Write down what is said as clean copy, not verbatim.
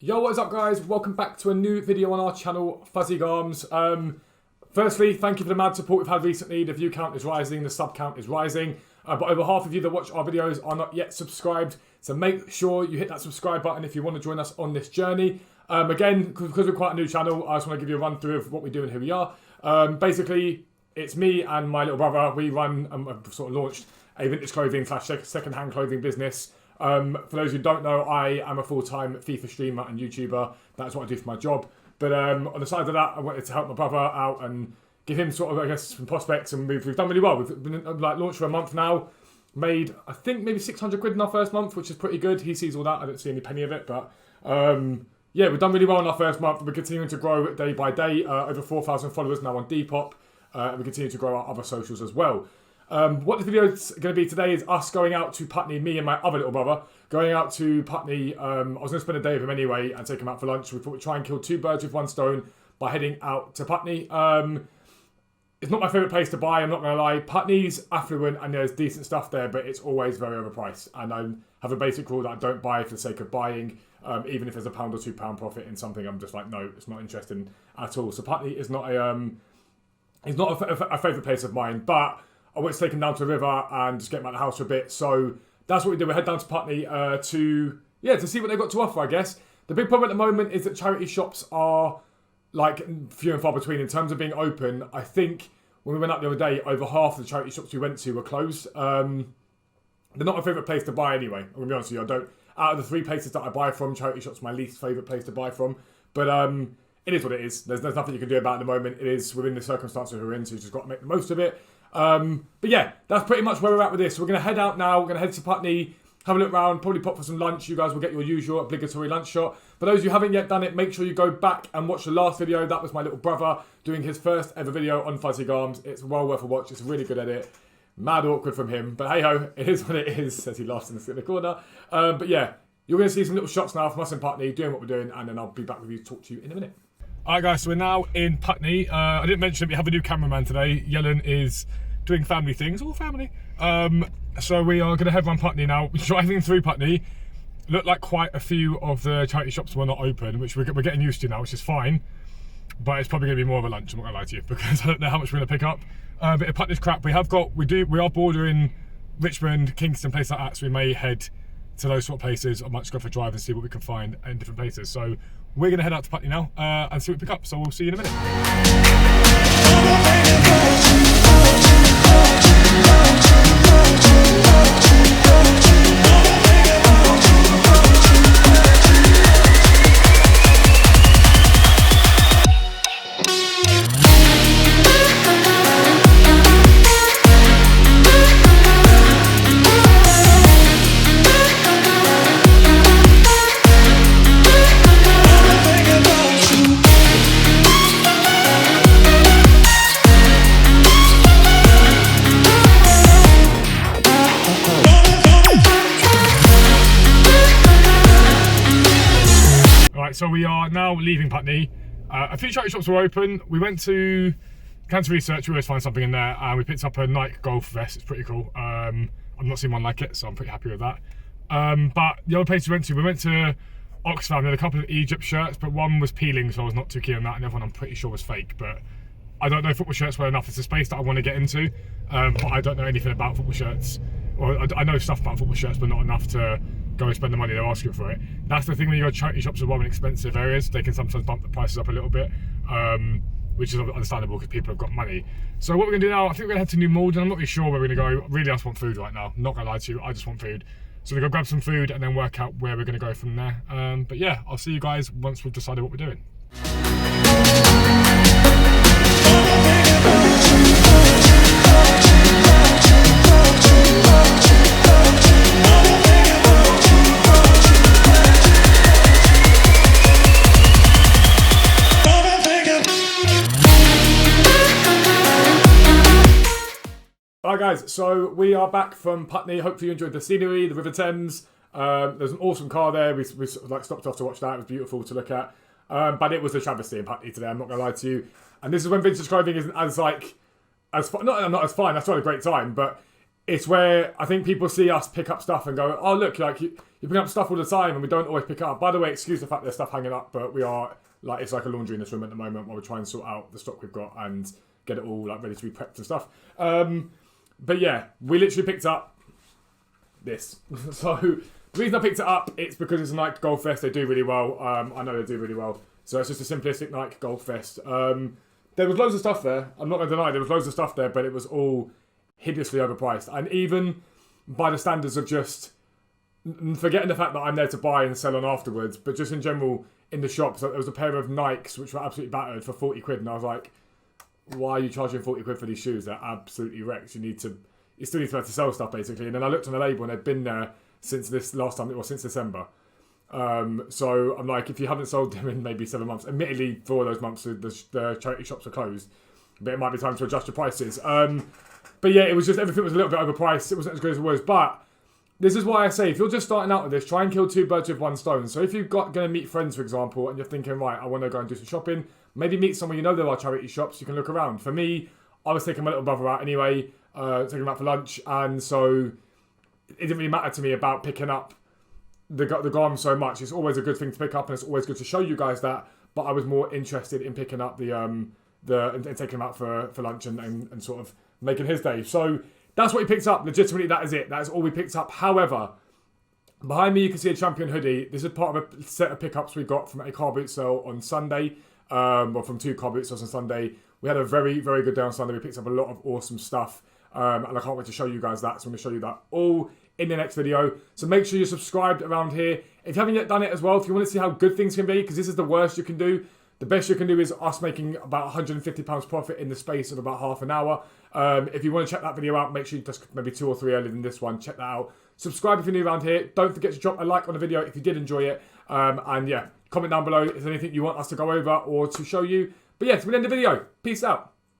Yo, what is up guys? Welcome back to a new video on our channel, Fuzzy Garms. Firstly, thank you for the mad support we've had recently. The view count is rising, the sub count is rising. But over half of you that watch our videos are not yet subscribed. So make sure you hit that subscribe button if you want to join us on this journey. Again, because we're quite a new channel, I just want to give you a run through of what we do and who we are. Basically, it's me and my little brother. We run, sort of launched a vintage clothing / second-hand clothing business. For those who don't know, I am a full-time FIFA streamer and YouTuber. That's what I do for my job. But on the side of that, I wanted to help my brother out and give him sort of, I guess, some prospects. And we've done really well. We've been launched for a month now. Made, I think, maybe 600 quid in our first month, which is pretty good. He sees all that. I don't see any penny of it. But yeah, we've done really well in our first month. We're continuing to grow day by day. Over 4,000 followers now on Depop. And we continue to grow our other socials as well. What this video is going to be today is us going out to Putney, me and my other little brother, going out to Putney. I was going to spend a day with him anyway and take him out for lunch. We thought we'd try and kill two birds with one stone by heading out to Putney. It's not my favourite place to buy, I'm not going to lie. Putney's affluent and there's decent stuff there, but it's always very overpriced. And I have a basic rule that I don't buy for the sake of buying, even if there's £1 or £2 profit in something. I'm just like, no, it's not interesting at all. So Putney is not a favourite place of mine, but I went to take him down to the river and just get him out of the house for a bit. So that's what we did. We head down to Putney to see what they've got to offer, I guess. The big problem at the moment is that charity shops are like few and far between in terms of being open. I think when we went up the other day, over half of the charity shops we went to were closed. They're not my favourite place to buy anyway. I'm going to be honest with you. Out of the three places that I buy from, charity shops are my least favourite place to buy from. But it is what it is. There's nothing you can do about it at the moment. It is within the circumstances we're in, so you just got to make the most of it. But yeah, that's pretty much where we're at with this. So we're going to head out now. We're going to head to Putney, have a look around, probably pop for some lunch. You guys will get your usual obligatory lunch shot. For those who haven't yet done it, make sure you go back and watch the last video. That was my little brother doing his first ever video on Fuzzy Garms. It's well worth a watch. It's a really good edit. Mad awkward from him, but hey ho, it is what it is, says he laughs in the corner. But yeah, you're going to see some little shots now from us in Putney, doing what we're doing, and then I'll be back with you to talk to you in a minute. Alright guys, so we're now in Putney. I didn't mention that we have a new cameraman today. Yellen is doing family things, all family. So we are going to head around Putney now. We're driving through Putney. Looked like quite a few of the charity shops were not open, which we're getting used to now, which is fine. But it's probably going to be more of a lunch, I'm not going to lie to you, because I don't know how much we're going to pick up. But if Putney's crap, we are bordering Richmond, Kingston, places like that, so we may head to those sort of places. I might just go for a drive and see what we can find in different places. So we're going to head out to Putney now and see what we pick up. So we'll see you in a minute. So we are now leaving Putney. A few charity shops were open. We went to Cancer Research, we always find something in there, and we picked up a Nike golf vest. It's pretty cool. I've not seen one like it, so I'm pretty happy with that. But the other place we went to Oxfam, there had a couple of Egypt shirts, but one was peeling, so I was not too keen on that, and the other one I'm pretty sure was fake. But I don't know football shirts well enough. It's a space that I want to get into, but I don't know anything about football shirts. Or I know stuff about football shirts, but not enough to go and spend the money they're asking for it. That's the thing when you go to charity shops as well in expensive areas. They can sometimes bump the prices up a little bit, which is understandable because people have got money. So what we're going to do now, I think we're going to head to New Malden. I'm not really sure where we're going to go. Really, I just want food right now. I'm not going to lie to you, I just want food. So we're going to grab some food and then work out where we're going to go from there. But yeah, I'll see you guys once we've decided what we're doing. Alright guys, so we are back from Putney. Hopefully you enjoyed the scenery, the River Thames. There's an awesome car there. We like stopped off to watch that. It was beautiful to look at. But it was a travesty in Putney today, I'm not going to lie to you. And this is when vintage clothing isn't as fun. Not as fine, I still had a great time, but it's where I think people see us pick up stuff and go, oh look, like you pick up stuff all the time and we don't always pick it up. By the way, excuse the fact there's stuff hanging up, but we are like, it's like a laundry in this room at the moment while we're trying to sort out the stock we've got and get it all like ready to be prepped and stuff. But yeah, we literally picked up this. So the reason I picked it up, it's because it's a Nike Golf Vest. They do really well. I know they do really well. So it's just a simplistic Nike Golf Vest. There was loads of stuff there. I'm not going to deny there was loads of stuff there, but it was all hideously overpriced. And even by the standards of just forgetting the fact that I'm there to buy and sell on afterwards, but just in general in the shops, there was a pair of Nikes which were absolutely battered for 40 quid. And I was like, why are you charging 40 quid for these shoes? They're absolutely wrecked. You still need to be able to sell stuff basically. And then I looked on the label and they'd been there since this last time, or since December. So I'm like, if you haven't sold them in maybe 7 months, admittedly for those months the charity shops are closed, but it might be time to adjust your prices. But yeah, it was just, everything was a little bit overpriced. It wasn't as good as it was, but this is why I say, if you're just starting out with this, try and kill two birds with one stone. So if you're going to meet friends, for example, and you're thinking, right, I want to go and do some shopping, maybe meet someone you know there are charity shops, you can look around. For me, I was taking my little brother out anyway, taking him out for lunch, and so it didn't really matter to me about picking up the garms so much. It's always a good thing to pick up, and it's always good to show you guys that, but I was more interested in picking up and taking him out for lunch and sort of making his day. So that's what he picked up. Legitimately, that is it. That is all we picked up. However, behind me you can see a Champion hoodie. This is part of a set of pickups we got from a car boot sale on Sunday. Well, from 2 car boot sales on Sunday. We had a very, very good day on Sunday. We picked up a lot of awesome stuff. And I can't wait to show you guys that. So I'm going to show you that all in the next video. So make sure you're subscribed around here. If you haven't yet done it as well, if you want to see how good things can be, because this is the worst you can do, the best you can do is us making about £150 profit in the space of about half an hour. If you want to check that video out, make sure you just maybe 2 or 3 earlier than this one. Check that out. Subscribe if you're new around here. Don't forget to drop a like on the video if you did enjoy it. And yeah, comment down below if there's anything you want us to go over or to show you. But yeah, we'll end the video. Peace out.